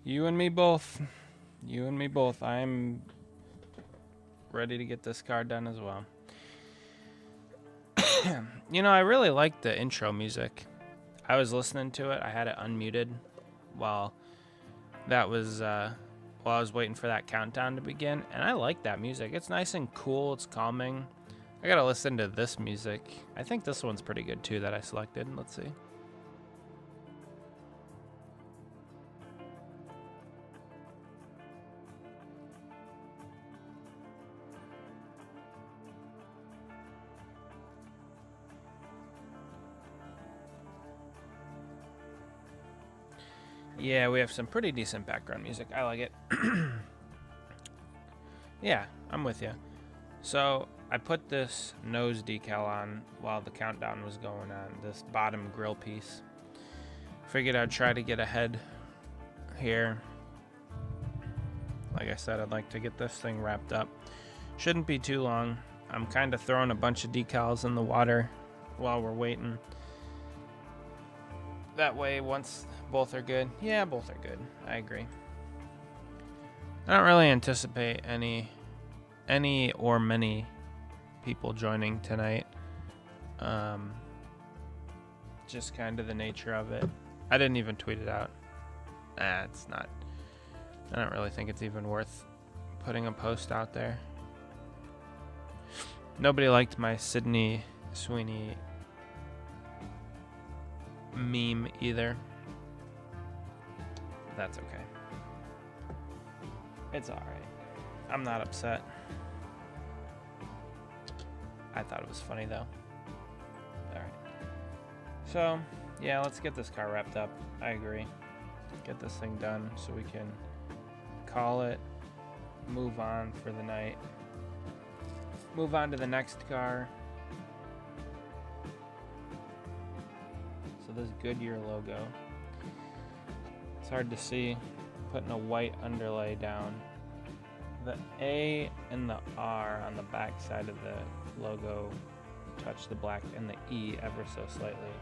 You and me both. You and me both. I'm ready to get this car done as well. You know, I really like the intro music. I was listening to it. I had it unmuted while I was waiting for that countdown to begin, and I like that music. It's nice and cool. It's calming. I gotta listen to this music. I think this one's pretty good too that I selected. Let's see. Yeah, we have some pretty decent background music. I like it. Yeah, I'm with you. So I put this nose decal on while the countdown was going on, this bottom grill piece. Figured I'd try to get ahead here. Like I said, I'd like to get this thing wrapped up. Shouldn't be too long. I'm kind of throwing a bunch of decals in the water while we're waiting. That way, once both are good. Yeah, both are good. I agree. I don't really anticipate any or many people joining tonight. Just kind of the nature of it. I didn't even tweet it out. It's not. I don't really think it's even worth putting a post out there. Nobody liked my Sydney Sweeney meme either. That's okay. It's alright. I'm not upset. I thought it was funny though. Alright. So, yeah, let's get this car wrapped up. I agree. Get this thing done so we can call it, move on for the night, move on to the next car. So this Goodyear logo, it's hard to see, putting a white underlay down. The A and the R on the back side of the logo touch the black, and the E ever so slightly.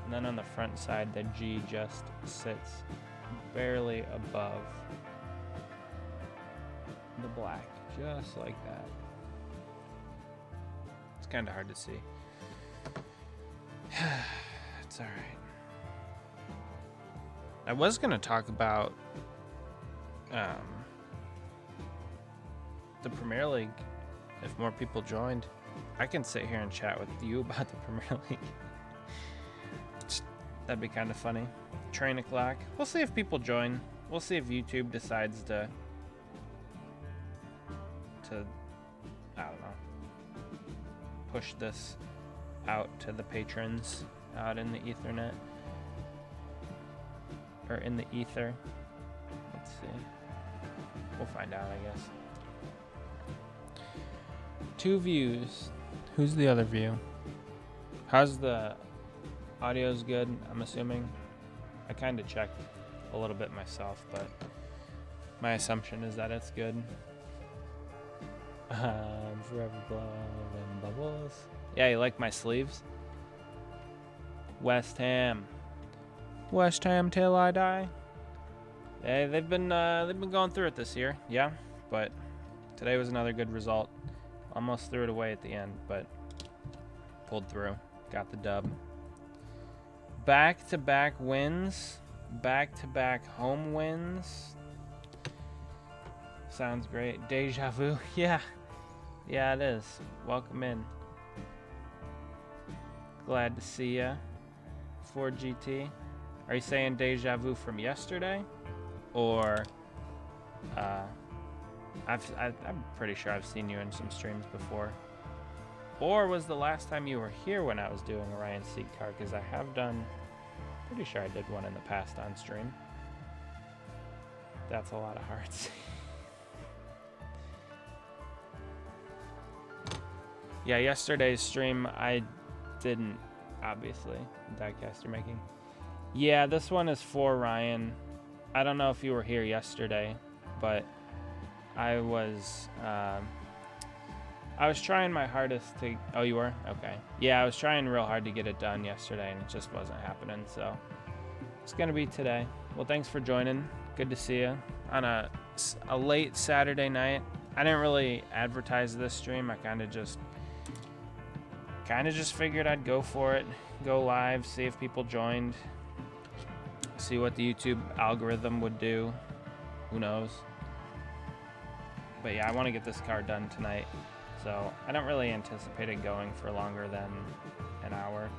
And then on the front side, the G just sits barely above the black, just like that. It's kind of hard to see. It's all right. I was going to talk about the Premier League. If more people joined, I can sit here and chat with you about the Premier League. That'd be kind of funny. Train o'clock. We'll see if people join. We'll see if YouTube decides to I don't know, push this out to the patrons out in the Ethernet, or in the ether. Let's see. We'll find out, I guess. 2 views. Who's the other view? How's the audio's good, I'm assuming? I kind of checked a little bit myself, but my assumption is that it's good. Forever blowing bubbles. Yeah, you like my sleeves? West Ham till I die. Hey, they've been going through it this year, yeah. But today was another good result. Almost threw it away at the end, but pulled through. Got the dub. Back-to-back wins. Back-to-back home wins. Sounds great. Deja vu. Yeah. Yeah, it is. Welcome in. Glad to see ya. Ford GT. Are you saying deja vu from yesterday? Or I'm pretty sure I've seen you in some streams before. Or was the last time you were here when I was doing a Ryan Sieg car? Because I have done, pretty sure I did one in the past on stream. That's a lot of hearts. Yeah, yesterday's stream, I didn't, obviously, diecast you're making. Yeah, this one is for Ryan. I don't know if you were here yesterday, but I was trying my hardest to, oh, you were? Okay. Yeah, I was trying real hard to get it done yesterday, and it just wasn't happening, so it's going to be today. Well, thanks for joining. Good to see you on a late Saturday night. I didn't really advertise this stream. I kind of just figured I'd go for it, go live, see if people joined, see what the YouTube algorithm would do. Who knows? But yeah, I want to get this car done tonight, so I don't really anticipate it going for longer than an hour,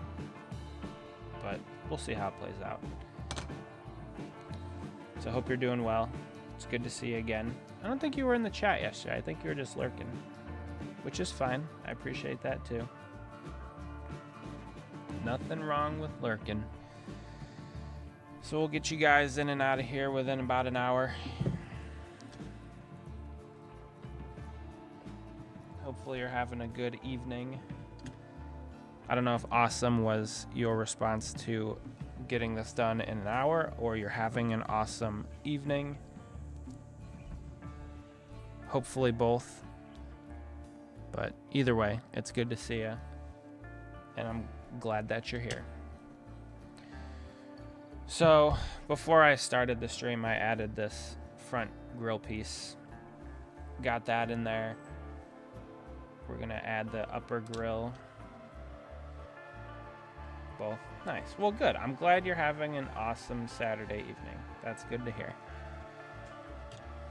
but we'll see how it plays out. So I hope you're doing well. It's good to see you again. I don't think you were in the chat yesterday. I think you were just lurking, which is fine. I appreciate that too. Nothing wrong with lurking. So we'll get you guys in and out of here within about an hour. Hopefully you're having a good evening. I don't know if awesome was your response to getting this done in an hour, or you're having an awesome evening. Hopefully both. But either way, it's good to see you. And I'm glad that you're here. So before I started the stream, I added this front grill piece. Got that in there. We're gonna add the upper grill. Both. Nice. Well, good. I'm glad you're having an awesome Saturday evening. That's good to hear.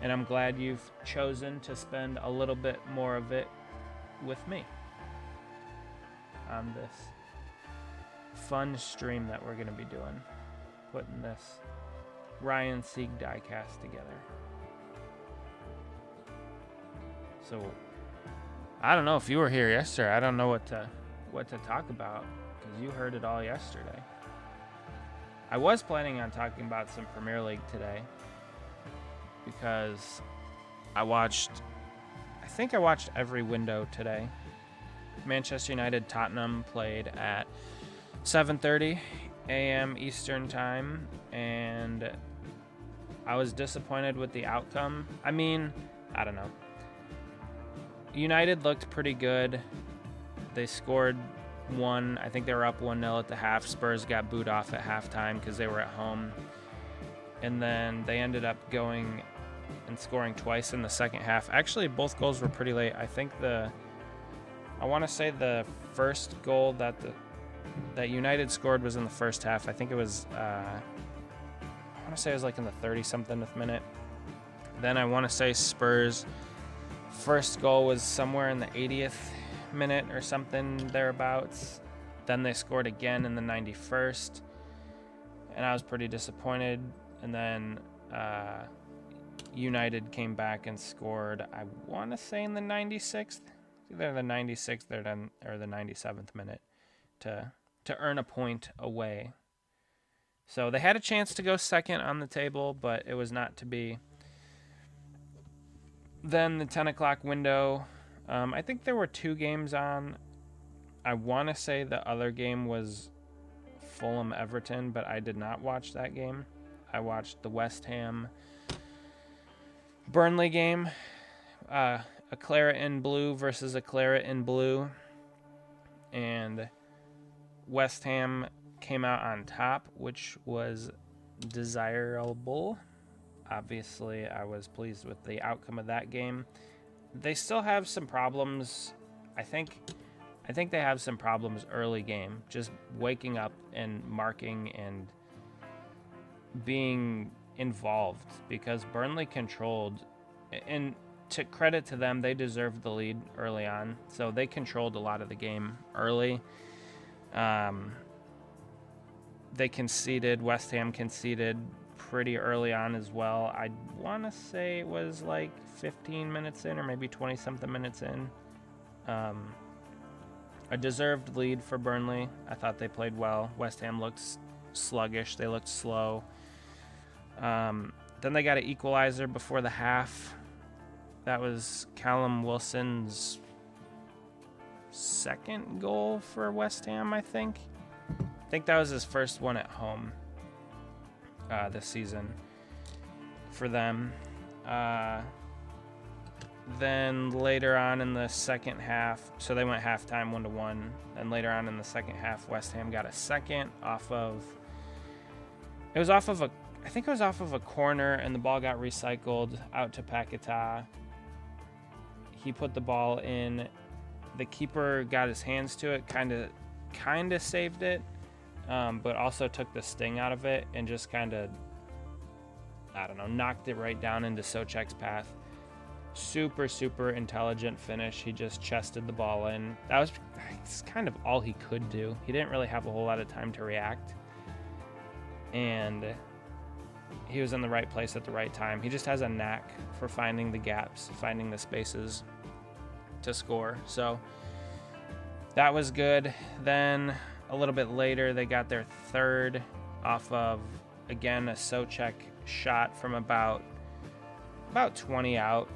And I'm glad you've chosen to spend a little bit more of it with me on this fun stream that we're gonna be doing. Putting this Ryan Sieg diecast together. So I don't know if you were here yesterday. I don't know what to talk about because you heard it all yesterday. I was planning on talking about some Premier League today because I think I watched every window today. Manchester United Tottenham played at 7:30 a.m. Eastern time, and I was disappointed with the outcome. I mean, I don't know. United looked pretty good. They scored one. I think they were up 1-0 at the half. Spurs got booed off at halftime because they were at home. And then they ended up going and scoring twice in the second half. Actually, both goals were pretty late. I think I want to say the first goal that United scored was in the first half. I think it was, I want to say it was like in the 30-something minute. Then I want to say Spurs' first goal was somewhere in the 80th minute or something thereabouts. Then they scored again in the 91st, and I was pretty disappointed. And then United came back and scored, I want to say in the 96th, either the 96th or the 97th minute to earn a point away. So they had a chance to go second on the table, but it was not to be. Then the 10 o'clock window, I think there were two games on. I want to say the other game was Fulham-Everton, but I did not watch that game. I watched the West Ham-Burnley game, a claret in blue versus a claret in blue, and West Ham came out on top, which was desirable. Obviously, I was pleased with the outcome of that game. They still have some problems. I think they have some problems early game, just waking up and marking and being involved, because Burnley controlled, and to credit to them, they deserved the lead early on, so they controlled a lot of the game early. West Ham conceded pretty early on as well. I want to say it was like 15 minutes in or maybe 20-something minutes in. A deserved lead for Burnley. I thought they played well. West Ham looked sluggish. They looked slow. Then they got an equalizer before the half. That was Callum Wilson's second goal for West Ham, I think. I think that was his first one at home this season for them. Then later on in the second half, so they went halftime 1-1. Then later on in the second half, West Ham got a second off of I think it was off of a corner, and the ball got recycled out to Paquetá. He put the ball in. The keeper got his hands to it, kind of saved it, but also took the sting out of it and just kind of, I don't know, knocked it right down into Souček's path. Super, super intelligent finish. He just chested the ball in. That's kind of all he could do. He didn't really have a whole lot of time to react. And he was in the right place at the right time. He just has a knack for finding the gaps, finding the spaces to score. So that was good. Then a little bit later, they got their third off of, again, a Souček shot from about 20 out,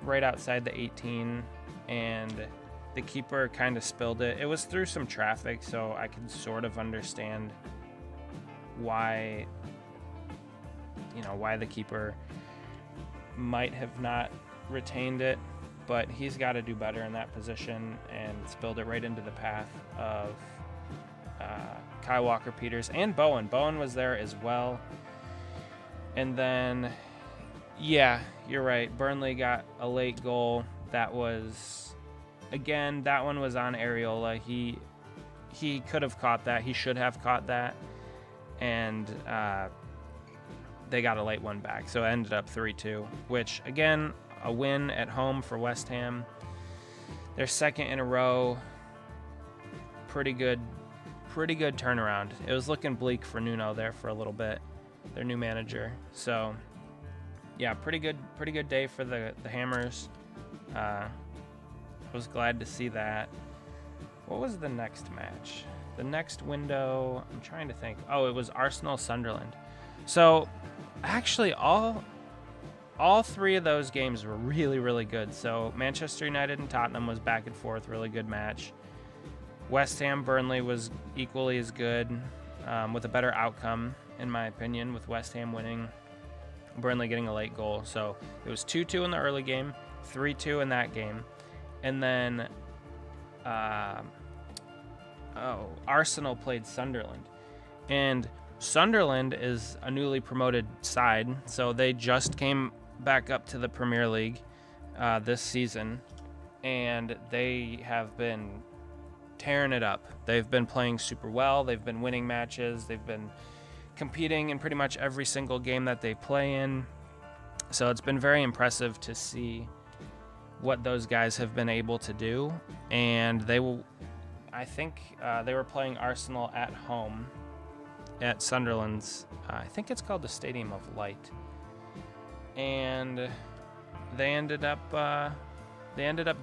right outside the 18, and the keeper kind of spilled it. It was through some traffic, so I could sort of understand why the keeper might have not retained it, but he's got to do better in that position, and spilled it right into the path of Kyle Walker-Peters and Bowen. Bowen was there as well. And then, yeah, you're right. Burnley got a late goal. That was, again, that one was on Areola. He could have caught that. He should have caught that. And they got a late one back. So it ended up 3-2, which, again, a win at home for West Ham. Their second in a row. Pretty good turnaround. It was looking bleak for Nuno there for a little bit, their new manager. So, yeah, pretty good day for the Hammers. Was glad to see that. What was the next match? The next window, I'm trying to think. Oh, it was Arsenal-Sunderland. So, actually, all three of those games were really, really good. So, Manchester United and Tottenham was back and forth, really good match. West Ham Burnley was equally as good, with a better outcome, in my opinion, with West Ham winning, Burnley getting a late goal. So it was 2-2 in the early game, 3-2 in that game. And then Arsenal played Sunderland. And Sunderland is a newly promoted side, so they just came back up to the Premier League this season, and they have been tearing it up. They've been playing super well. They've been winning matches. They've been competing in pretty much every single game that they play in. So it's been very impressive to see what those guys have been able to do. And I think they were playing Arsenal at home at Sunderland's, I think it's called the Stadium of Light. And they ended up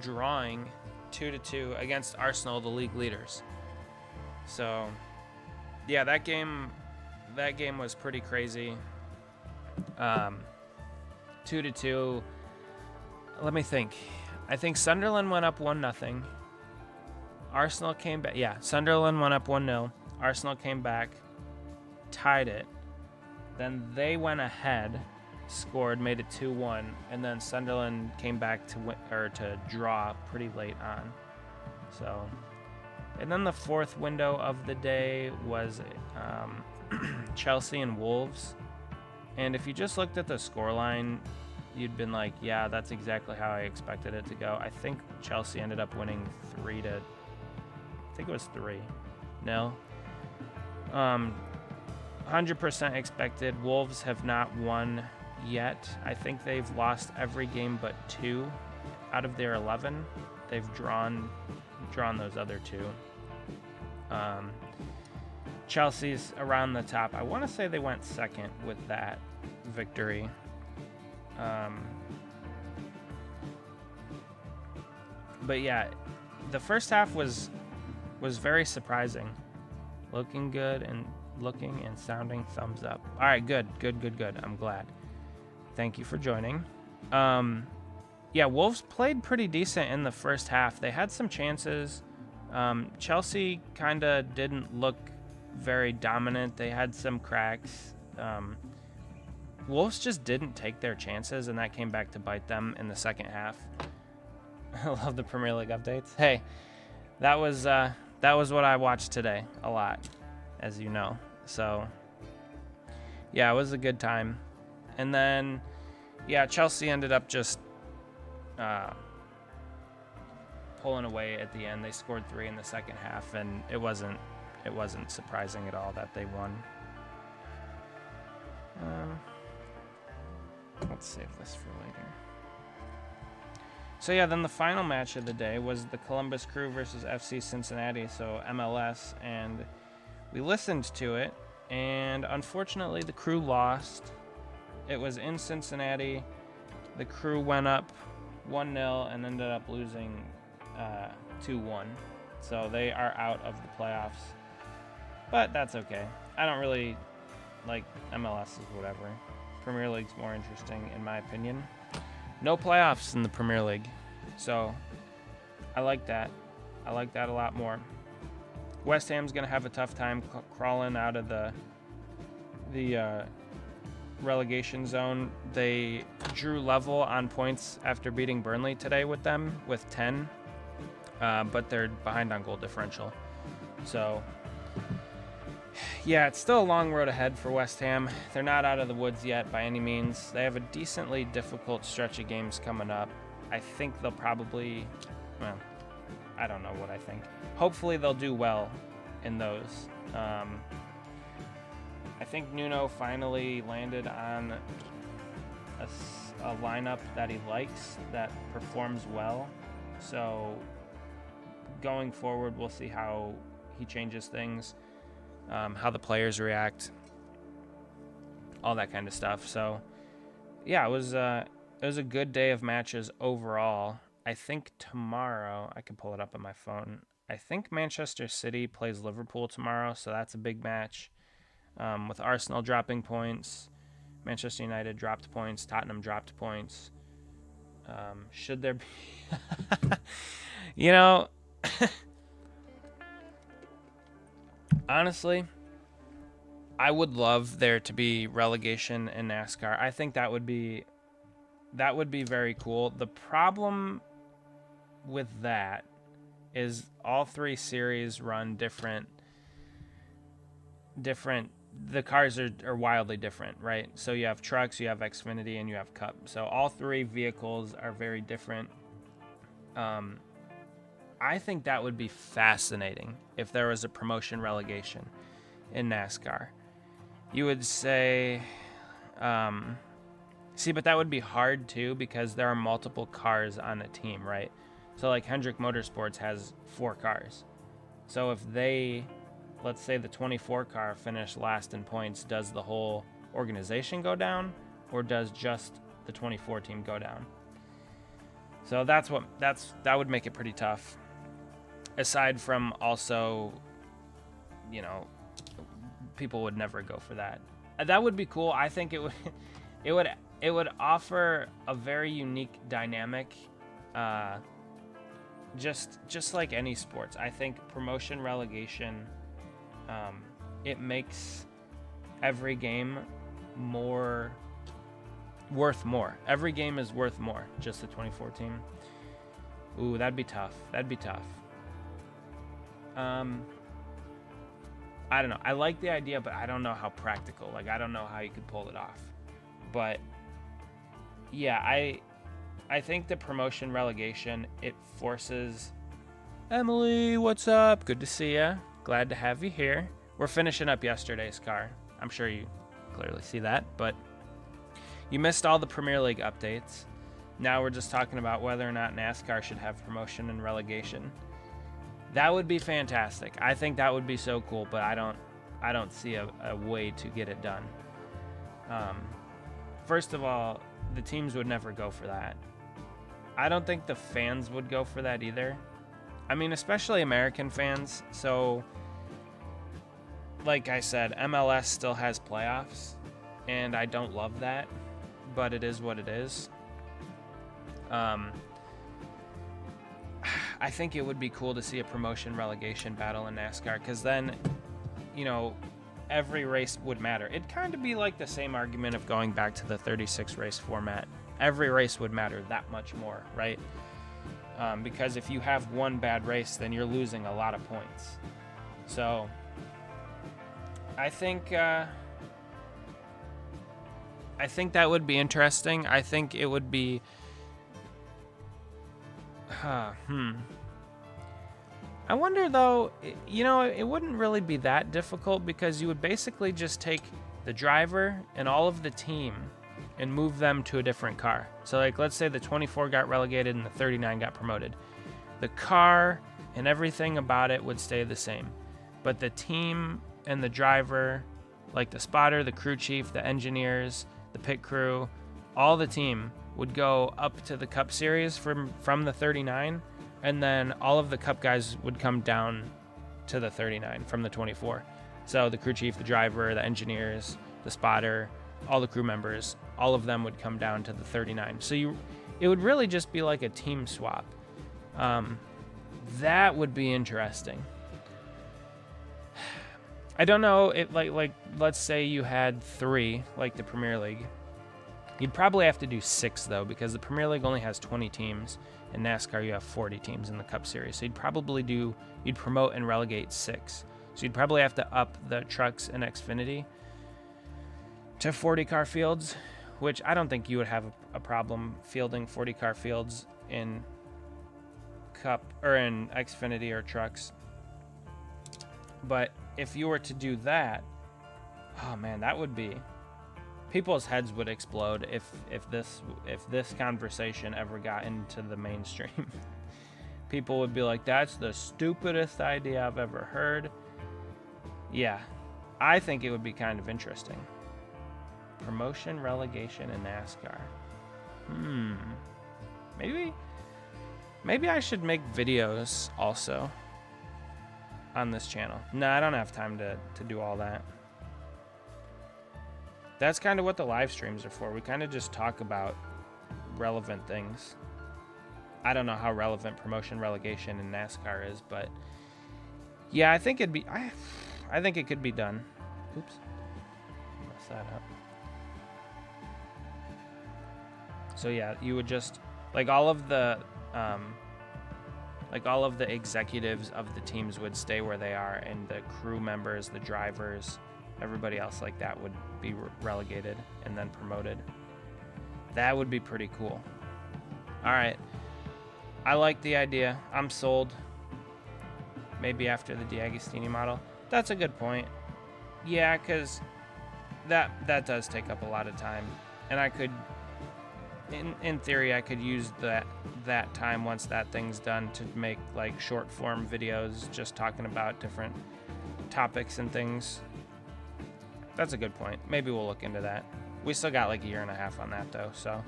drawing 2-2 against Arsenal, the league leaders. So, yeah, that game was pretty crazy. 2-2. Let me think. I think Sunderland went up 1-0. Arsenal came back. Yeah, Sunderland went up 1-0. Arsenal came back, tied it. Then they went ahead, scored, made it 2-1, and then Sunderland came back to win, or to draw pretty late on. So, and then the fourth window of the day was Chelsea and Wolves. And if you just looked at the scoreline, you'd been like, yeah, that's exactly how I expected it to go. I think Chelsea ended up winning 3-0. 100% expected. Wolves have not won yet. I think they've lost every game but 2 out of their 11. They've drawn those other 2. Chelsea's around the top. I want to say they went second with that victory. But yeah, the first half was very surprising. Looking good and sounding thumbs up. All right, good. I'm glad. Thank you for joining. Yeah, Wolves played pretty decent in the first half. They had some chances. Chelsea kind of didn't look very dominant. They had some cracks. Wolves just didn't take their chances, and that came back to bite them in the second half. I love the Premier League updates. Hey, that was what I watched today a lot, as you know. So, yeah, it was a good time. And then, yeah, Chelsea ended up just pulling away at the end. They scored 3 in the second half, and it wasn't surprising at all that they won. Let's save this for later. So yeah, then the final match of the day was the Columbus Crew versus FC Cincinnati, so MLS, and we listened to it, and unfortunately the Crew lost. It was in Cincinnati. The Crew went up 1-0 and ended up losing 2-1. So they are out of the playoffs. But that's okay. I don't really like MLS is whatever. Premier League's more interesting in my opinion. No playoffs in the Premier League. So I like that. I like that a lot more. West Ham's going to have a tough time crawling out of the relegation zone. They drew level on points after beating Burnley today with them with 10, but they're behind on goal differential. So yeah, it's still a long road ahead for West Ham. They're not out of the woods yet by any means. They have a decently difficult stretch of games coming up. I think they'll probably, well, I don't know what I think. Hopefully they'll do well in those. I think Nuno finally landed on a lineup that he likes, that performs well. So going forward, we'll see how he changes things, how the players react, all that kind of stuff. So yeah, it was a good day of matches overall. I think tomorrow, I can pull it up on my phone. I think Manchester City plays Liverpool tomorrow, so that's a big match. With Arsenal dropping points, Manchester United dropped points, Tottenham dropped points. Should there be... you know, honestly, I would love there to be relegation in NASCAR. I think that would be very cool. The problem with that is all 3 series run different. The cars are wildly different, right? So you have trucks, you have Xfinity, and you have Cup. So all 3 vehicles are very different. I think that would be fascinating if there was a promotion relegation in NASCAR. You would say, see, but that would be hard too because there are multiple cars on a team, right? So like Hendrick Motorsports has 4 cars. So if they, let's say the 24 car finished last in points, does the whole organization go down or does just the 24 team go down? So that would make it pretty tough. Aside from also, you know, people would never go for that. That would be cool. I think it would offer a very unique dynamic, just like any sports. I think promotion relegation, it makes every game worth more. Every game is worth more. Just the 24 team. Ooh, that'd be tough. I don't know. I like the idea, but I don't know how practical. Like, I don't know how you could pull it off. But yeah, I think the promotion relegation, it forces... Emily, what's up? Good to see ya. Glad to have you here. We're finishing up yesterday's car. I'm sure you clearly see that, but you missed all the Premier League updates. Now we're just talking about whether or not NASCAR should have promotion and relegation. That would be fantastic. I think that would be so cool, but I don't see a way to get it done. First of all, the teams would never go for that. I don't think the fans would go for that either. I mean, especially American fans. So, like I said, MLS still has playoffs, and I don't love that, but it is what it is. I think it would be cool to see a promotion relegation battle in NASCAR, because then, you know, every race would matter. It'd kind of be like the same argument of going back to the 36 race format. Every race would matter that much more, right? Because if you have one bad race, then you're losing a lot of points. So I think I think that would be interesting. I think it would be... I wonder, though, you know, it wouldn't really be that difficult because you would basically just take the driver and all of the team and move them to a different car. So, like, let's say the 24 got relegated and the 39 got promoted. The car and everything about it would stay the same. But the team and the driver, like the spotter, the crew chief, the engineers, the pit crew, all the team would go up to the Cup Series from the 39, and then all of the Cup guys would come down to the 39 from the 24. So the crew chief, the driver, the engineers, the spotter, all the crew members, all of them would come down to the 39. So it would really just be like a team swap. That would be interesting. I don't know, like let's say you had 3, like the Premier League. You'd probably have to do 6 though, because the Premier League only has 20 teams. In NASCAR, you have 40 teams in the Cup Series. So you'd promote and relegate 6. So you'd probably have to up the trucks and Xfinity to 40 car fields, which I don't think you would have a problem fielding 40 car fields in Cup or in Xfinity or trucks. But if you were to do that, oh man, that would be... People's heads would explode if this conversation ever got into the mainstream. People would be like, that's the stupidest idea I've ever heard. Yeah, I think it would be kind of interesting. Promotion, relegation in NASCAR. Maybe I should make videos also on this channel. No, I don't have time to do all that. That's kind of what the live streams are for. We kind of just talk about relevant things. I don't know how relevant promotion relegation in NASCAR is, but yeah, I think I think it could be done. Oops. Mess that up. So yeah, you would just like all of the executives of the teams would stay where they are, and the crew members, the drivers, everybody else like that would be relegated and then promoted. That would be pretty cool. All right. I like the idea. I'm sold. Maybe after the Diecast model. That's a good point. Yeah, because that does take up a lot of time. And I could, in theory, I could use that time once that thing's done to make like short form videos just talking about different topics and things. That's a good point. Maybe we'll look into that. We still got like a year and a half on that though, so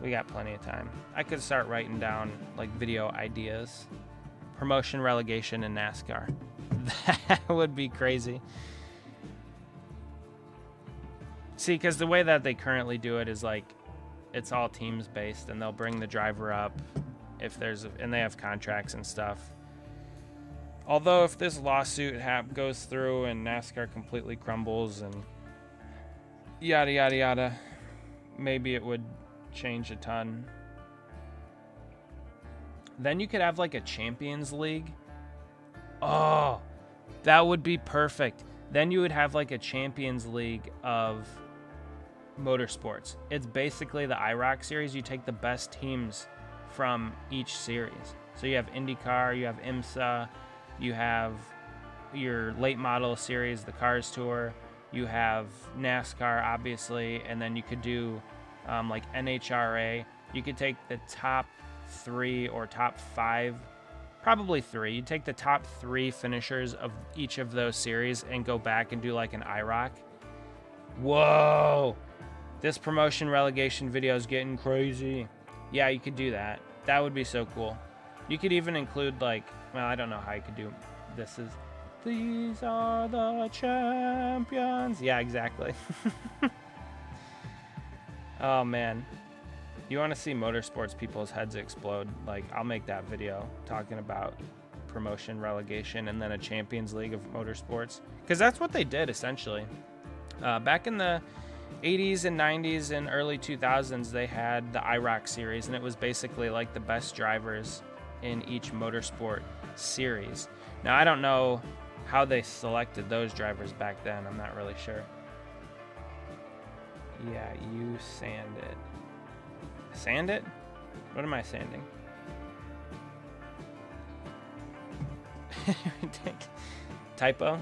we got plenty of time. I could start writing down like video ideas. Promotion, relegation in NASCAR. That would be crazy. See, because the way that they currently do it is like it's all teams based, and they'll bring the driver up if and they have contracts and stuff. Although if this lawsuit goes through and NASCAR completely crumbles and yada, yada, yada, maybe it would change a ton. Then you could have like a Champions League. Oh, that would be perfect. Then you would have like a Champions League of motorsports. It's basically the IROC series. You take the best teams from each series. So you have IndyCar, you have IMSA, you have your late model series, the Cars Tour, you have NASCAR, obviously, and then you could do like NHRA. You could take the top 3 or top 5, probably 3. You take the top 3 finishers of each of those series and go back and do like an IROC. Whoa! This promotion relegation video is getting crazy. Yeah, you could do that. That would be so cool. You could even include like, well, I don't know how you could do these are the champions. Yeah, exactly. Oh man. You want to see motorsports people's heads explode? Like, I'll make that video talking about promotion, relegation, and then a Champions League of motorsports. Because that's what they did, essentially. Back in the 80s and 90s and early 2000s, they had the IROC series, and it was basically like the best drivers in each motorsport series. Now, I don't know how they selected those drivers back then. I'm not really sure. Yeah, you sand it. Sand it? What am I sanding? Typo?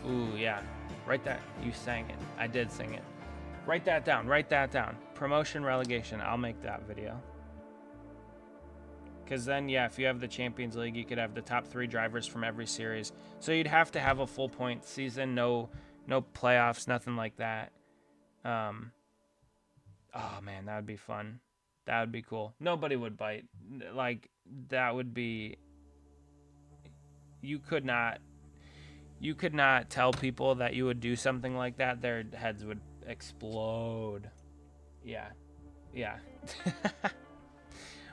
Ooh, yeah. Write that. You sang it. I did sing it. Write that down. Write that down. Promotion relegation. I'll make that video. Because then, yeah, if you have the Champions League, you could have the top 3 drivers from every series. So you'd have to have a full point season, no playoffs, nothing like that. Oh, man, that would be fun. That would be cool. Nobody would bite. Like, that would be... You could not tell people that you would do something like that. Their heads would explode. Yeah.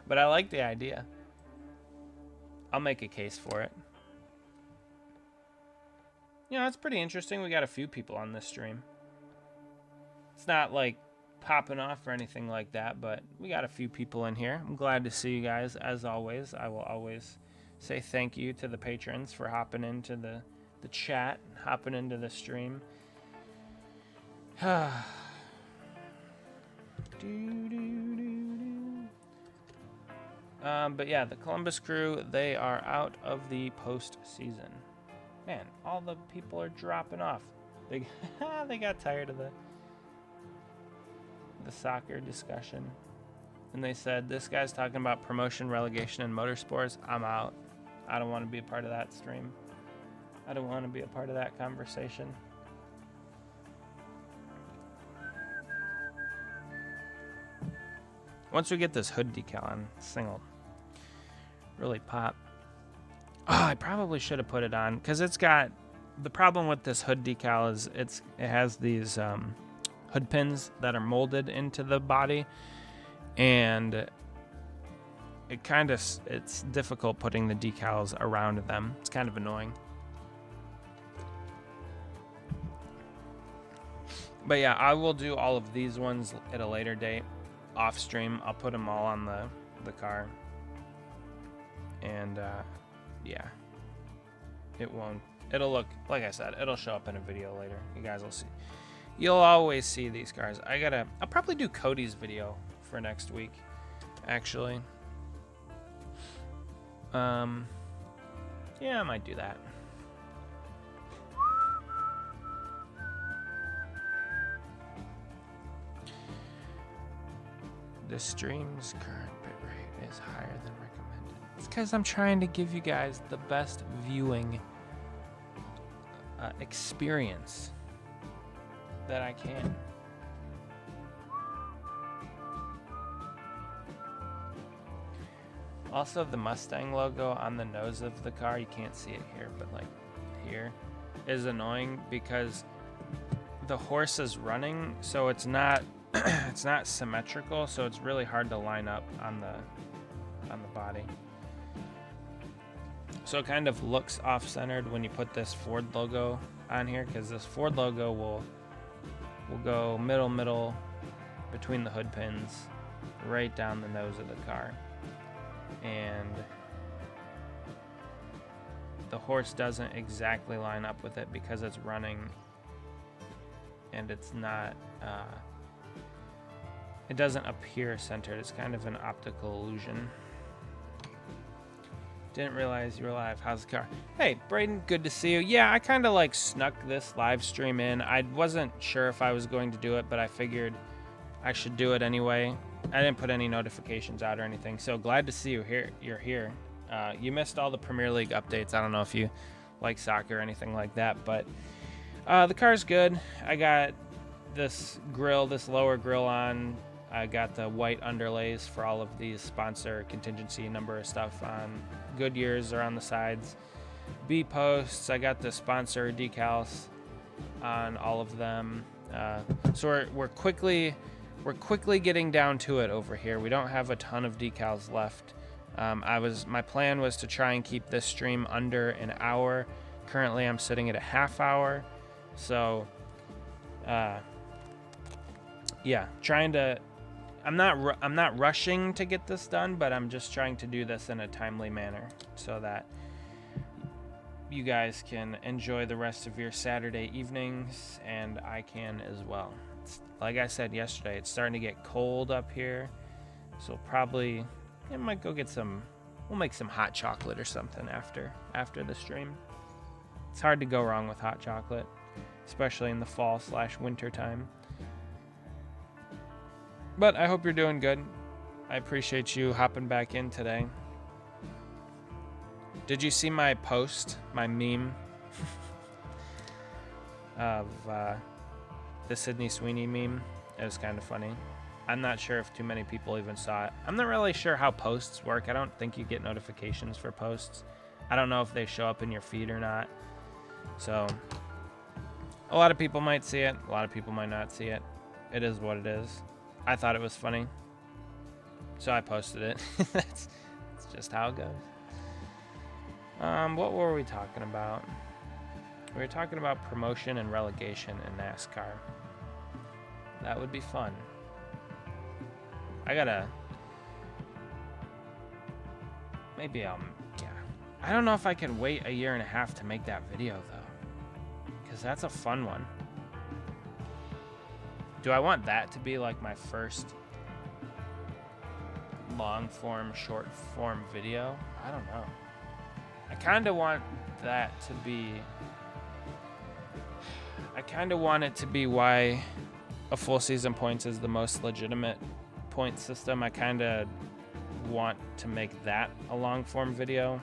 But I like the idea. I'll make a case for it. It's pretty interesting. We got a few people on this stream. It's not like popping off or anything like that, but we got a few people in here. I'm glad to see you guys. As always, I will always say thank you to the patrons for hopping into the chat, hopping into the stream. But yeah, the Columbus Crew, they are out of the postseason. Man, all the people are dropping off. They got tired of the soccer discussion. And they said, this guy's talking about promotion, relegation, and motorsports. I'm out. I don't want to be a part of that stream. I don't want to be a part of that conversation. Once we get this hood decal on, this thing will really pop. Oh, I probably should have put it on because it's got the problem with this hood decal is it has these hood pins that are molded into the body, and it's difficult putting the decals around them. It's kind of annoying. But yeah, I will do all of these ones at a later date off stream. I'll put them all on the car. And yeah, it'll look, like I said, it'll show up in a video later. You guys will see. You'll always see these cars. I'll probably do Cody's video for next week, actually. Yeah, I might do that. The stream's current bitrate is higher than recommended. It's because I'm trying to give you guys the best viewing experience that I can. Also, the Mustang logo on the nose of the car, you can't see it here, but like here, is annoying because the horse is running, so it's not it's not symmetrical, so it's really hard to line up on the body. So it kind of looks off-centered when you put this Ford logo on here, because this Ford logo will go middle between the hood pins, right down the nose of the car. And the horse doesn't exactly line up with it because it's running, and it's not it doesn't appear centered. It's kind of an optical illusion. Didn't realize you were live. How's the car? Hey, Braden, good to see you. Yeah, I kind of like snuck this live stream in. I wasn't sure if I was going to do it, but I figured I should do it anyway. I didn't put any notifications out or anything, so glad to see you here. You're here. You missed all the Premier League updates. I don't know if you like soccer or anything like that, but the car's good. I got this lower grill on. I got the white underlays for all of these sponsor contingency number of stuff on. Goodyears are on the sides. B posts. I got the sponsor decals on all of them. So we're quickly getting down to it over here. We don't have a ton of decals left. My plan was to try and keep this stream under an hour. Currently, I'm sitting at a half hour. So, yeah, I'm not rushing to get this done, but I'm just trying to do this in a timely manner so that you guys can enjoy the rest of your Saturday evenings, and I can as well. Like I said yesterday, it's starting to get cold up here, so probably I might go get some. We'll make some hot chocolate or something after the stream. It's hard to go wrong with hot chocolate, especially in the fall/winter time. But I hope you're doing good. I appreciate you hopping back in today. Did you see my post, my meme of the Sydney Sweeney meme? It was kind of funny. I'm not sure if too many people even saw it. I'm not really sure how posts work. I don't think you get notifications for posts. I don't know if they show up in your feed or not. So a lot of people might see it. A lot of people might not see it. It is what it is. I thought it was funny, so I posted it. That's just how it goes. What were we talking about? We were talking about promotion and relegation in NASCAR. That would be fun. Yeah. I don't know if I can wait a year and a half to make that video, though. Because that's a fun one. Do I want that to be like my first long-form, short-form video? I don't know. I kind of want that to be... I kind of want it to be why a full season points is the most legitimate point system. I kind of want to make that a long-form video.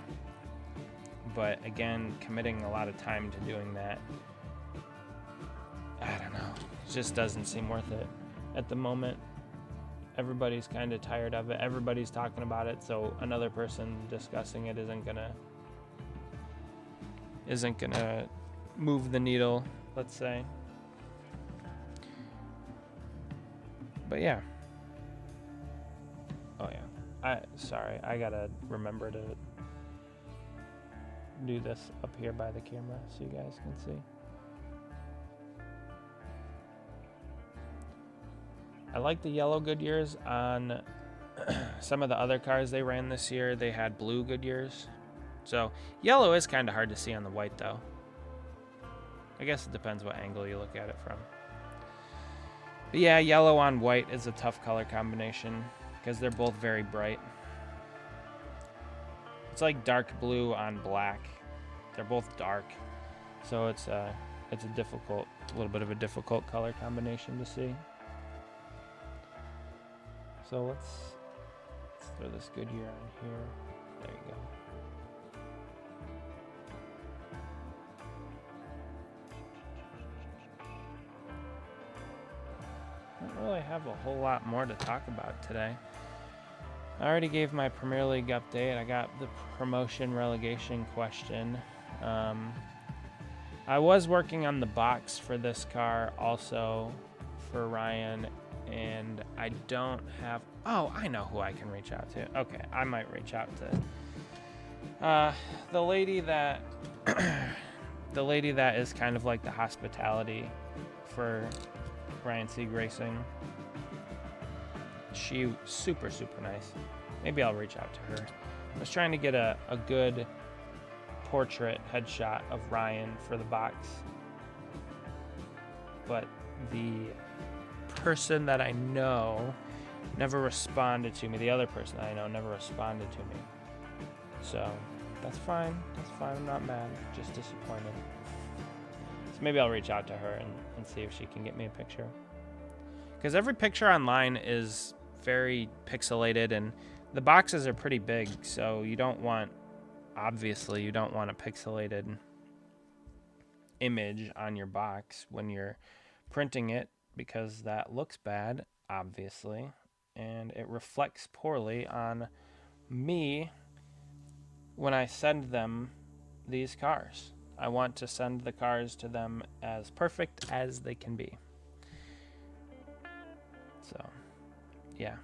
But again, committing a lot of time to doing that, I don't know. It just doesn't seem worth it at the moment. Everybody's kind of tired of it. Everybody's talking about it, so another person discussing it isn't gonna move the needle, let's say. But yeah. Oh yeah. Sorry, I gotta remember to do this up here by the camera so you guys can see. I like the yellow Goodyears on some of the other cars they ran this year. They had blue Goodyears. So yellow is kind of hard to see on the white, though. I guess it depends what angle you look at it from. But yeah, yellow on white is a tough color combination because they're both very bright. It's like dark blue on black. They're both dark, so it's a little bit of a difficult color combination to see. So let's throw this Goodyear on here. There you go. I don't really have a whole lot more to talk about today. I already gave my Premier League update. I got the promotion relegation question. I was working on the box for this car also for Ryan, and I don't have... Oh, I know who I can reach out to. Okay, I might reach out to the lady that is kind of like the hospitality for Ryan Sieg Racing. She super nice. Maybe I'll reach out to her. I was trying to get a good portrait headshot of Ryan for the box, but the person that I know never responded to me. The other person that I know never responded to me. So that's fine. I'm not mad, just disappointed. So maybe I'll reach out to her and see if she can get me a picture. Because every picture online is very pixelated and the boxes are pretty big, so obviously you don't want a pixelated image on your box when you're printing it, because that looks bad, obviously, and it reflects poorly on me when I send them these cars. I want to send the cars to them as perfect as they can be. So, yeah.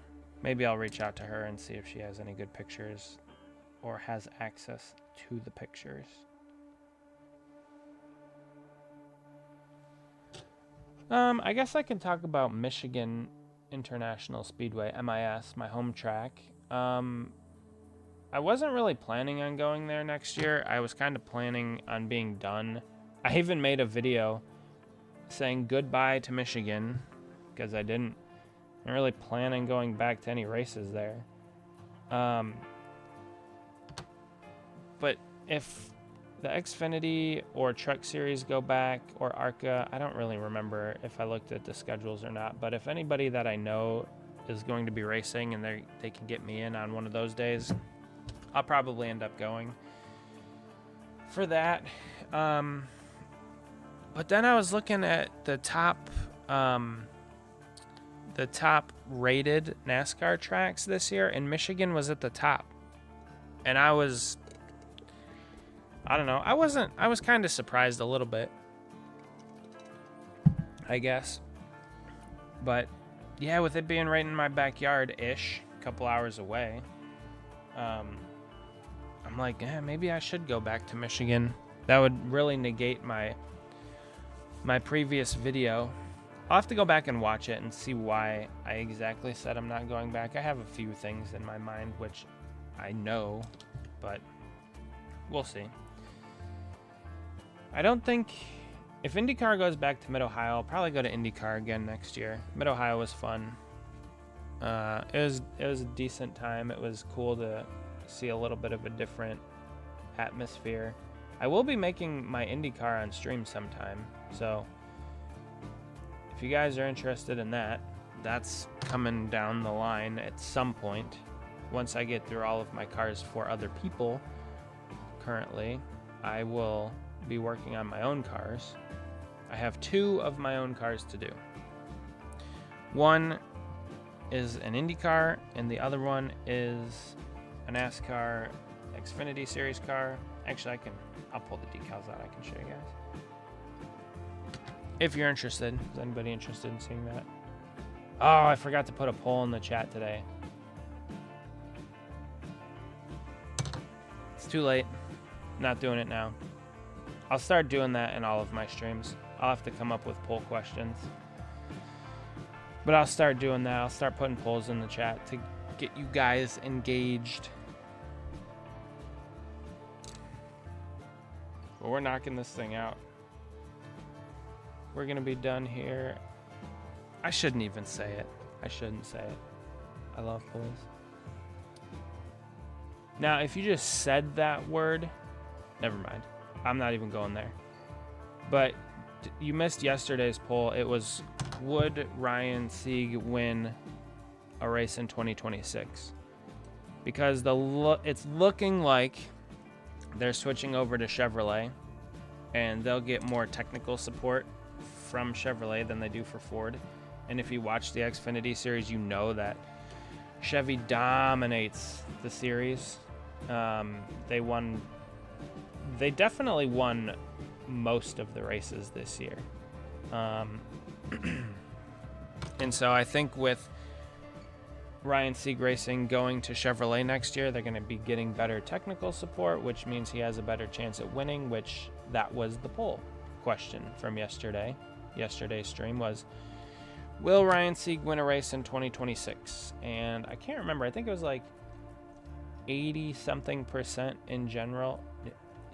Maybe I'll reach out to her and see if she has any good pictures or has access to the pictures. I guess I can talk about Michigan International Speedway, MIS, my home track. I wasn't really planning on going there next year. I was kind of planning on being done. I even made a video saying goodbye to Michigan because I didn't really plan on going back to any races there. But if the Xfinity or Truck Series go back, or ARCA, I don't really remember if I looked at the schedules or not, but if anybody that I know is going to be racing and they can get me in on one of those days, I'll probably end up going for that. But then I was looking at the top rated NASCAR tracks this year, and Michigan was at the top. And I don't know. I was kind of surprised a little bit, I guess. But yeah, with it being right in my backyard-ish, a couple hours away, I'm like, maybe I should go back to Michigan. That would really negate my previous video. I'll have to go back and watch it and see why I exactly said I'm not going back. I have a few things in my mind which I know, but we'll see. I don't think if IndyCar goes back to Mid-Ohio, I'll probably go to IndyCar again next year. Mid-Ohio was fun. It was a decent time. It was cool to see a little bit of a different atmosphere. I will be making my IndyCar on stream sometime, so if you guys are interested in that, that's coming down the line at some point. Once I get through all of my cars for other people, currently, I will be working on my own cars. I have 2 of my own cars to do. One is an IndyCar, and the other one is a NASCAR Xfinity Series car. Actually, I'll pull the decals out. I can show you guys. If you're interested. Is anybody interested in seeing that? Oh, I forgot to put a poll in the chat today. It's too late. Not doing it now. I'll start doing that in all of my streams. I'll have to come up with poll questions. But I'll start doing that. I'll start putting polls in the chat to get you guys engaged. But we're knocking this thing out. We're going to be done here. I shouldn't even say it. I shouldn't say it. I love polls. Now, if you just said that word, never mind. I'm not even going there. But you missed yesterday's poll. It was, would Ryan Sieg win a race in 2026? Because it's looking like they're switching over to Chevrolet, and they'll get more technical support from Chevrolet than they do for Ford. And if you watch the Xfinity series, you know that Chevy dominates the series. They definitely won most of the races this year. And so I think with Ryan Sieg Racing going to Chevrolet next year, they're going to be getting better technical support, which means he has a better chance at winning, which that was the poll question from yesterday. Yesterday's stream was, will Ryan Sieg win a race in 2026? And I can't remember. I think it was like 80-something% in general.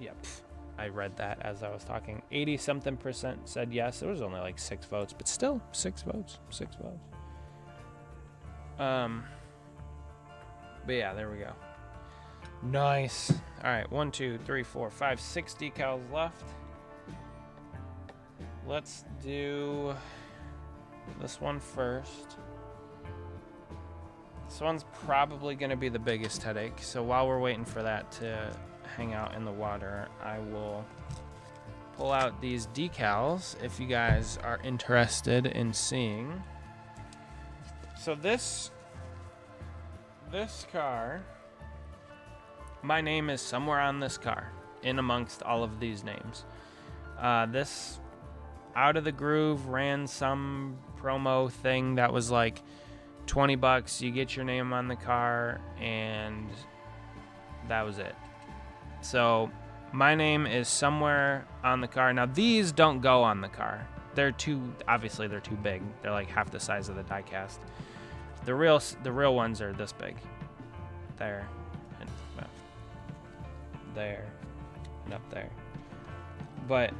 Yeah, I read that as I was talking. 80-something% said yes. There was only like 6 votes, but still 6 votes. 6 votes. But yeah, there we go. Nice. All right, 1, 2, 3, 4, 5, 6 decals left. Let's do this one first. This one's probably going to be the biggest headache. So while we're waiting for that to hang out in the water, I will pull out these decals if you guys are interested in seeing. So this car, my name is somewhere on this car, in amongst all of these names. This Out of the Groove ran some promo thing that was like $20. You get your name on the car, and that was it. So my name is somewhere on the car. Now these don't go on the car. Obviously they're too big. They're like half the size of the diecast. The real ones are this big. There, and there and up there. But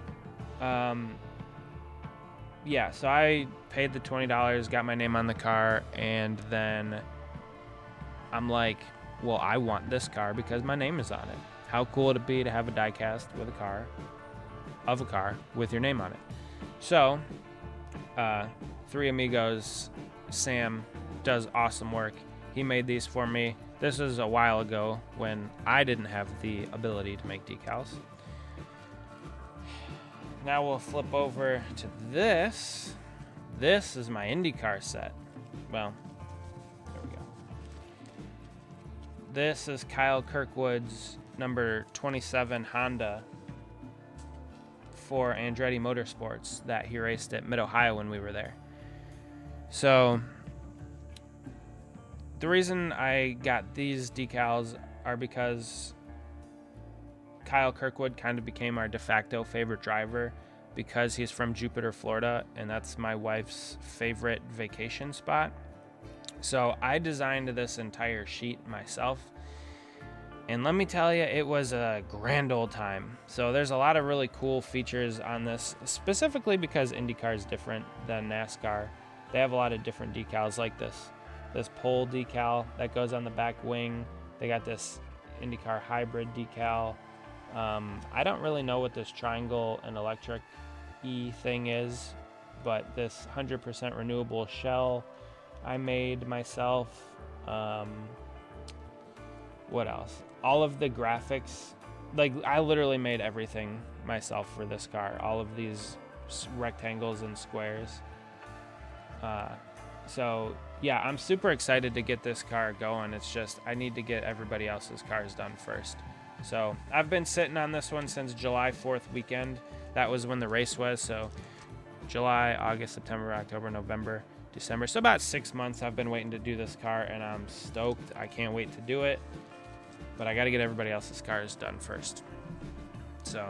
yeah, so I paid the $20, got my name on the car, and then I'm like, well, I want this car because my name is on it. How cool would it be to have a diecast with a car with your name on it? So, Three Amigos, Sam does awesome work. He made these for me. This was a while ago when I didn't have the ability to make decals. Now we'll flip over to this. This is my IndyCar set. Well, there we go. This is Kyle Kirkwood's number 27 Honda for Andretti Motorsports that he raced at Mid-Ohio when we were there. So the reason I got these decals are because Kyle Kirkwood kind of became our de facto favorite driver because he's from Jupiter, Florida, and that's my wife's favorite vacation spot. So I designed this entire sheet myself, and let me tell you, it was a grand old time. So there's a lot of really cool features on this, specifically because IndyCar is different than NASCAR. They have a lot of different decals like this pole decal that goes on the back wing. They got this IndyCar hybrid decal. I don't really know what this triangle and electric E thing is, but this 100% renewable shell I made myself. What else? All of the graphics, like I literally made everything myself for this car. All of these rectangles and squares. So yeah, I'm super excited to get this car going. It's just I need to get everybody else's cars done first. So I've been sitting on this one since July 4th weekend. That was when the race was. So July, August, September, October, November, December. So about 6 months I've been waiting to do this car, and I'm stoked. I can't wait to do it. But I got to get everybody else's cars done first. So,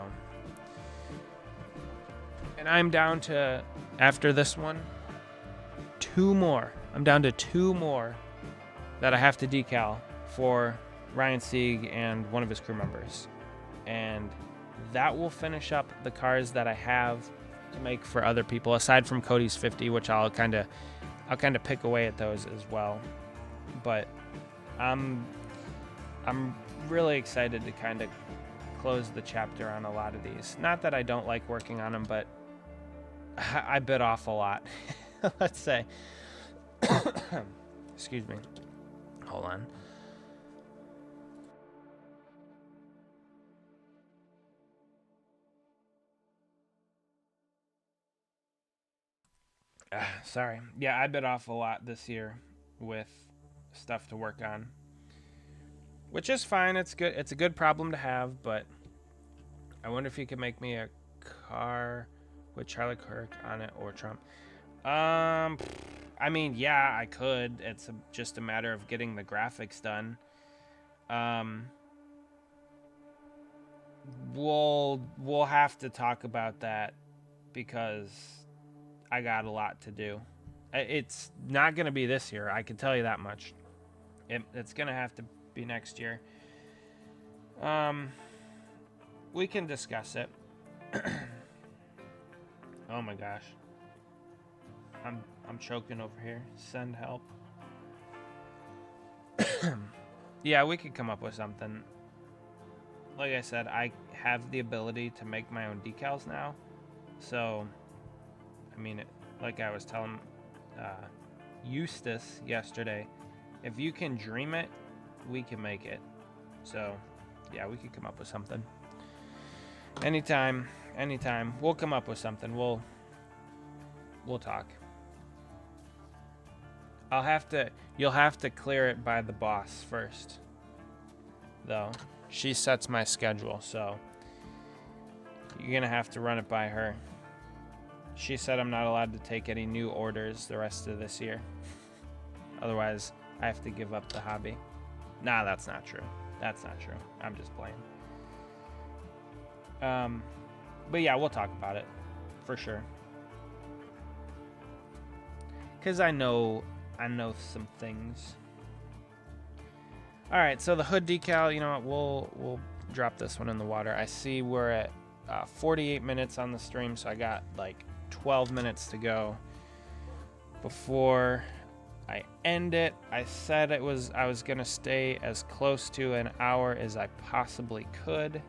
and I'm down to, after this one, 2 more. I'm down to 2 more that I have to decal for Ryan Sieg and one of his crew members. And that will finish up the cars that I have to make for other people, aside from Cody's 50, which I'll kind of pick away at those as well. But I'm really excited to kind of close the chapter on a lot of these. Not that I don't like working on them, but I bit off a lot. Let's say. Excuse me. Hold on. Sorry. Yeah, I bit off a lot this year with stuff to work on. Which is fine. It's good. It's a good problem to have, but I wonder if you could make me a car with Charlie Kirk on it or Trump. I mean, yeah, I could. It's just a matter of getting the graphics done. We'll have to talk about that because I got a lot to do. It's not going to be this year. I can tell you that much. It's going to have to be next year. We can discuss it. Oh my gosh. I'm choking over here. Send help. Yeah, we could come up with something. Like I said, I have the ability to make my own decals now. So, I mean, like I was telling Eustace yesterday, if you can dream it, we can make it. So, yeah, we could come up with something. Anytime. We'll come up with something. We'll talk. You'll have to clear it by the boss first, though. She sets my schedule, so you're gonna have to run it by her. She said I'm not allowed to take any new orders the rest of this year. Otherwise, I have to give up the hobby. Nah, that's not true. I'm just playing. But yeah, we'll talk about it for sure. Cause I know some things. All right, so the hood decal, you know what? drop this one in the water. I see we're at 48 minutes on the stream, so I got like 12 minutes to go before I end it. I said I was gonna stay as close to an hour as I possibly could,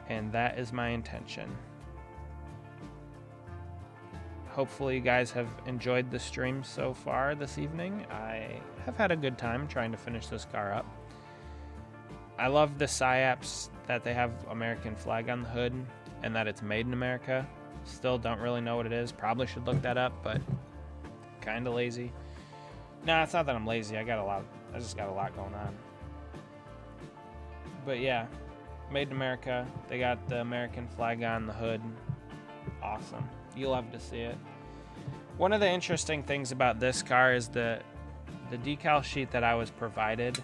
and that is my intention. Hopefully you guys have enjoyed the stream so far this evening. I have had a good time trying to finish this car up. I love the Sci-Aps that they have American flag on the hood and that it's made in America. Still don't really know what it is. Probably should look that up, but kind of lazy. Nah, it's not that I'm lazy. I just got a lot going on. But yeah, made in America. They got the American flag on the hood. Awesome. You love to see it. One of the interesting things about this car is the decal sheet that I was provided.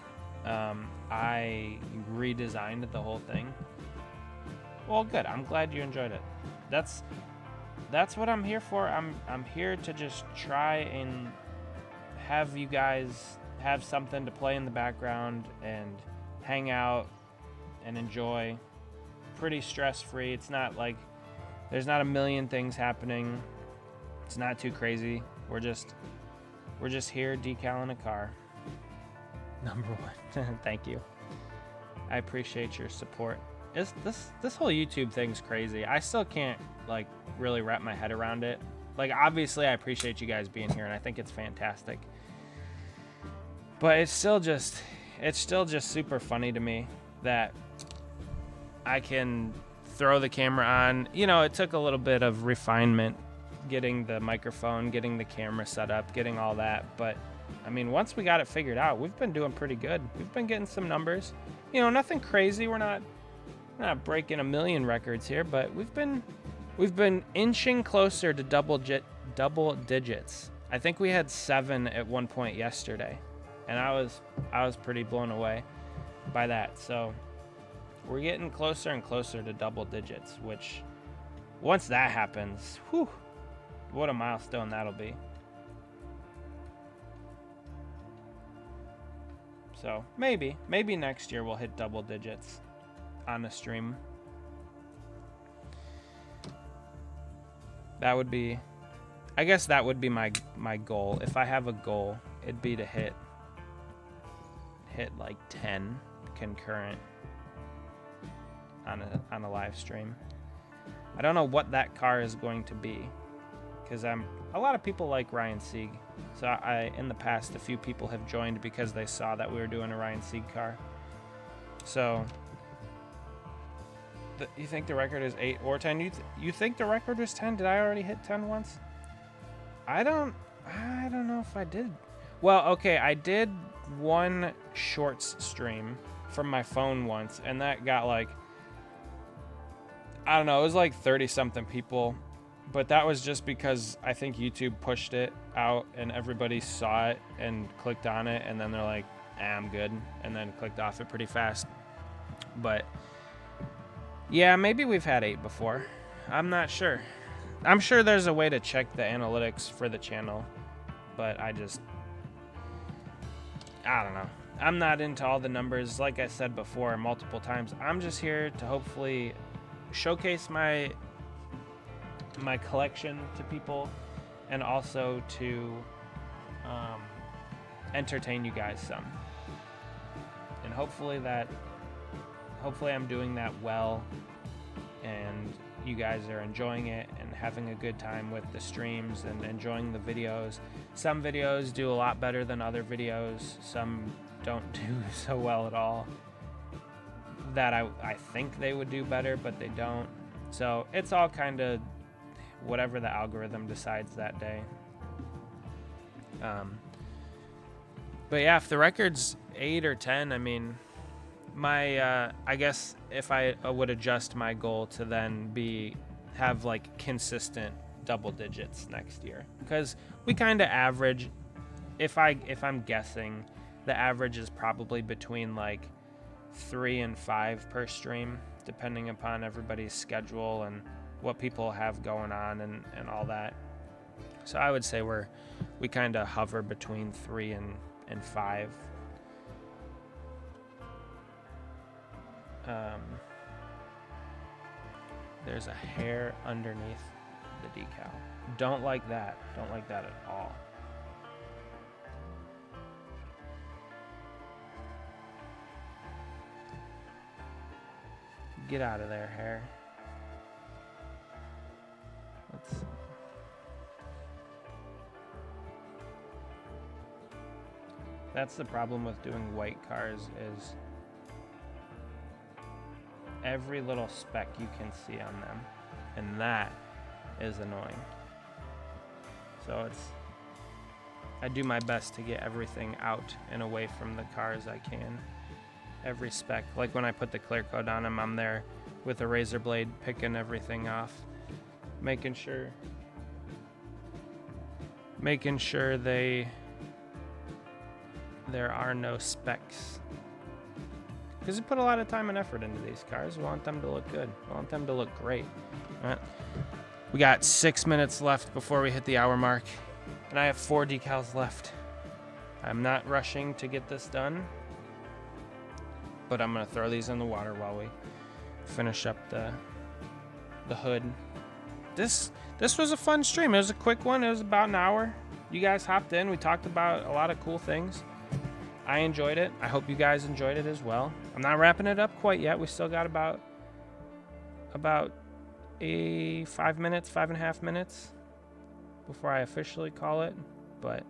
I redesigned the whole thing. Well, good. I'm glad you enjoyed it. That's what I'm here for. I'm here to just try and have you guys have something to play in the background and hang out and enjoy. Pretty stress-free. It's not like there's not a million things happening. It's not too crazy. We're just here decaling a car. Number one. Thank you. I appreciate your support. This whole YouTube thing's crazy. I still can't like really wrap my head around it. Like, obviously I appreciate you guys being here and I think it's fantastic. But it's still just super funny to me that I can throw the camera on. You know, it took a little bit of refinement getting the microphone, getting the camera set up, getting all that, but I mean, once we got it figured out, we've been doing pretty good. We've been getting some numbers. You know, nothing crazy. We're not breaking a million records here, but we've been inching closer to double digits. I think we had 7 at one point yesterday, and I was pretty blown away by that. So we're getting closer and closer to double digits, which once that happens, whew, what a milestone that'll be. So maybe next year we'll hit double digits on a stream. That would be, I guess that would be my goal. If I have a goal, it'd be to hit like 10 concurrent on a live stream. I don't know what that car is going to be, because a lot of people like Ryan Sieg. So in the past, a few people have joined because they saw that we were doing a Ryan Sieg car. So you think the record is 8 or 10? You think the record was 10? Did I already hit 10 once? I don't know if I did. Well, okay, I did one shorts stream from my phone once, and that got like, I don't know, it was like 30 something people. But that was just because I think YouTube pushed it out and everybody saw it and clicked on it, and then they're like, I'm good, and then clicked off it pretty fast. But yeah, maybe we've had 8 before. I'm not sure. I'm sure there's a way to check the analytics for the channel, but I don't know. I'm not into all the numbers. Like I said before multiple times, I'm just here to hopefully showcase my collection to people, and also to entertain you guys some. And hopefully I'm doing that well, and you guys are enjoying it and having a good time with the streams and enjoying the videos. Some videos do a lot better than other videos. Some don't do so well at all. That I think they would do better, but they don't. So it's all kind of whatever the algorithm decides that day. But yeah, if the record's 8 or 10, I mean, I guess if I would adjust my goal to then have like consistent double digits next year, because we kind of average, if I'm guessing, the average is probably between like 3 and 5 per stream, depending upon everybody's schedule and what people have going on and all that. So I would say we kind of hover between 3 and 5. There's a hair underneath the decal. Don't like that. Don't like that at all. Get out of there, hair. Let's see. That's the problem with doing white cars is every little speck you can see on them, and that is annoying. So I do my best to get everything out and away from the car as I can. Every speck, like when I put the clear coat on them, I'm there with a razor blade picking everything off, making sure there are no specks. Because we put a lot of time and effort into these cars. We want them to look good. We want them to look great. All right. We got 6 minutes left before we hit the hour mark, and I have 4 decals left. I'm not rushing to get this done, but I'm gonna throw these in the water while we finish up the hood. This was a fun stream. It was a quick one. It was about an hour. You guys hopped in. We talked about a lot of cool things. I enjoyed it. I hope you guys enjoyed it as well. I'm not wrapping it up quite yet. We still got about 5 minutes, 5.5 minutes before I officially call it. But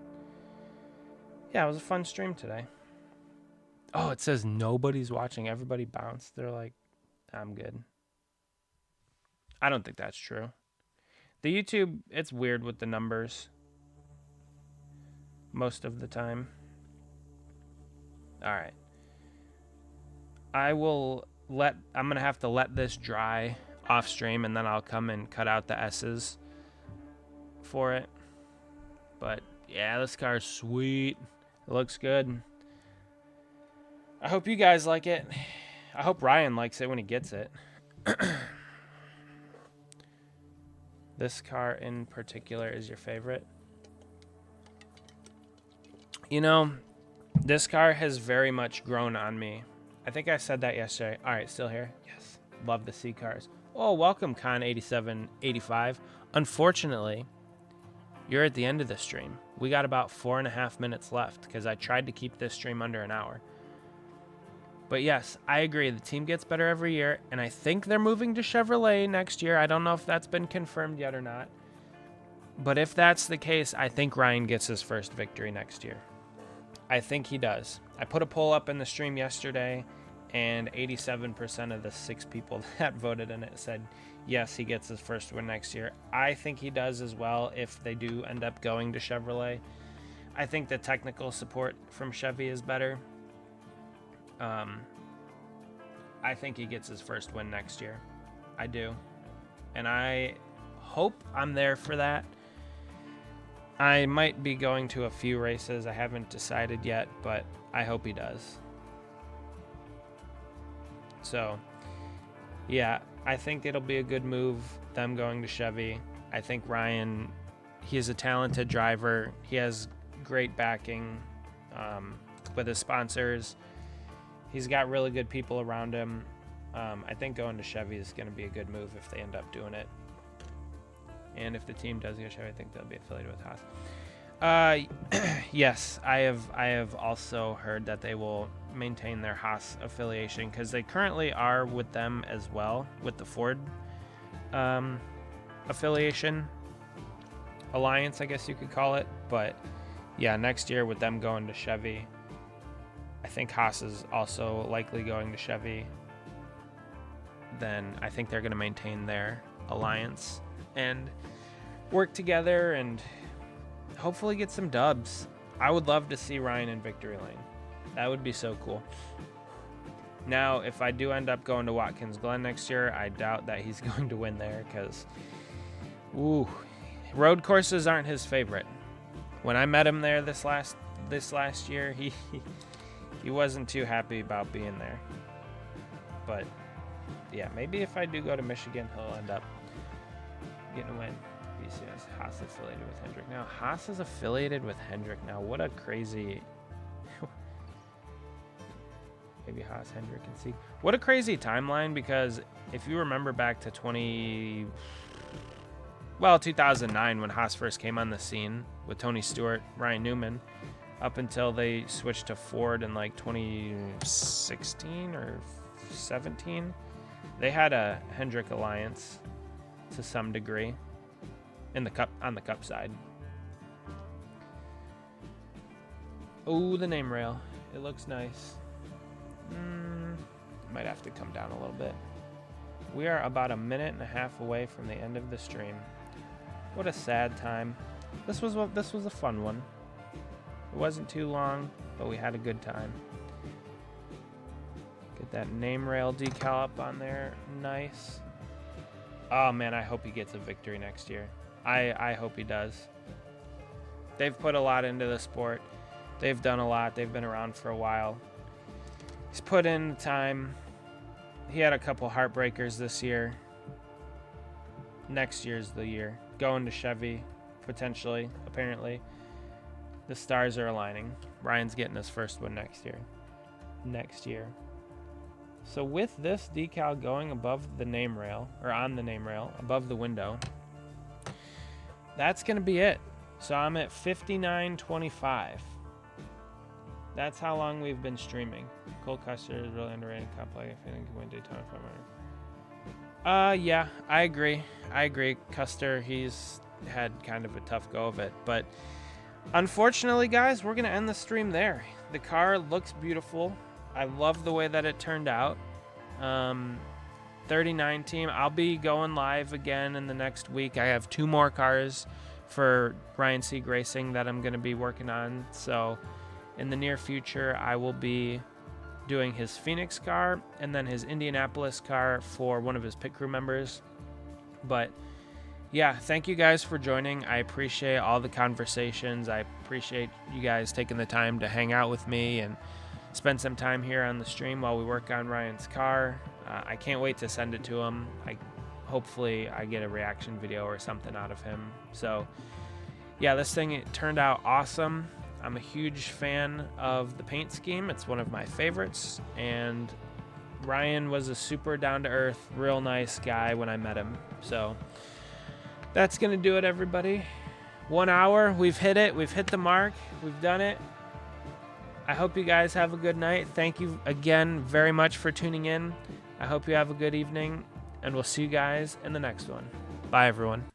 yeah, it was a fun stream today. Oh, it says nobody's watching. Everybody bounced. They're like, I'm good. I don't think that's true. The YouTube, it's weird with the numbers most of the time. All right. I'm going to have to let this dry off stream, and then I'll come and cut out the S's for it. But yeah, this car is sweet. It looks good. I hope you guys like it. I hope Ryan likes it when he gets it. This car in particular is your favorite? You know, this car has very much grown on me. I think I said that yesterday. All right, still here? Yes. Love the C cars. Oh, welcome, Con8785. Unfortunately, you're at the end of the stream. We got about 4.5 minutes left because I tried to keep this stream under an hour. But yes, I agree. The team gets better every year, and I think they're moving to Chevrolet next year. I don't know if that's been confirmed yet or not. But if that's the case, I think Ryan gets his first victory next year. I think he does. I put a poll up in the stream yesterday, and 87% of the 6 people that voted in it said, yes, he gets his first win next year. I think he does as well if they do end up going to Chevrolet. I think the technical support from Chevy is better. I think he gets his first win next year. I do. And I hope I'm there for that. I might be going to a few races. I haven't decided yet, but I hope he does. So, yeah, I think it'll be a good move, them going to Chevy. I think Ryan, he is a talented driver. He has great backing with his sponsors. He's got really good people around him. I think going to Chevy is going to be a good move if they end up doing it. And if the team does go to Chevy, I think they'll be affiliated with Haas. Yes, I have also heard that they will maintain their Haas affiliation because they currently are with them as well, with the Ford affiliation alliance, I guess you could call it. But yeah, next year with them going to Chevy, I think Haas is also likely going to Chevy. Then I think they're going to maintain their alliance and work together and hopefully get some dubs. I would love to see Ryan in victory lane. That would be so cool. Now, if I do end up going to Watkins Glen next year, I doubt that he's going to win there because, road courses aren't his favorite. When I met him there this last year, he wasn't too happy about being there. But yeah, maybe if I do go to Michigan, he'll end up getting a win. BCS, Haas affiliated with Hendrick now. Haas is affiliated with Hendrick now. What a crazy... maybe Haas, Hendrick, and Sieg. What a crazy timeline, because if you remember back to 2009 when Haas first came on the scene with Tony Stewart, Ryan Newman, up until they switched to Ford in like 2016 or 17, they had a Hendrick alliance to some degree in the cup, on the cup side. Oh, the name rail. It looks nice. Might have to come down a little bit. We are about a minute and a half away from the end of the stream. What a sad time. This was a fun one. It wasn't too long, but we had a good time. Get that name rail decal up on there. Nice. Oh man, I hope he gets a victory next year. I hope he does. They've put a lot into the sport. They've done a lot. They've been around for a while. He's put in the time. He had a couple heartbreakers this year. Next year's the year. Going to Chevy, potentially, apparently. The stars are aligning. Ryan's getting his first one next year. So with this decal going above the name rail, or on the name rail, above the window, that's going to be it. So I'm at 59.25. That's how long we've been streaming. Cole Custer is really underrated. Complex. I think he win Daytona 500. Yeah, I agree. Custer, he's had kind of a tough go of it. But unfortunately, guys, we're going to end the stream there. The car looks beautiful. I love the way that it turned out. 39 team. I'll be going live again in the next week. I have 2 more cars for Ryan Sieg Racing that I'm going to be working on. So in the near future, I will be doing his Phoenix car and then his Indianapolis car for one of his pit crew members. But yeah, thank you guys for joining. I appreciate all the conversations. I appreciate you guys taking the time to hang out with me and spend some time here on the stream while we work on Ryan's car. I can't wait to send it to him. Hopefully I get a reaction video or something out of him. So yeah, this thing, it turned out awesome. I'm a huge fan of the paint scheme. It's one of my favorites, and Ryan was a super down-to-earth, real nice guy when I met him. So that's gonna do it, everybody. 1 hour, we've hit it. We've hit the mark. We've done it. I hope you guys have a good night. Thank you again very much for tuning in. I hope you have a good evening, and we'll see you guys in the next one. Bye, everyone.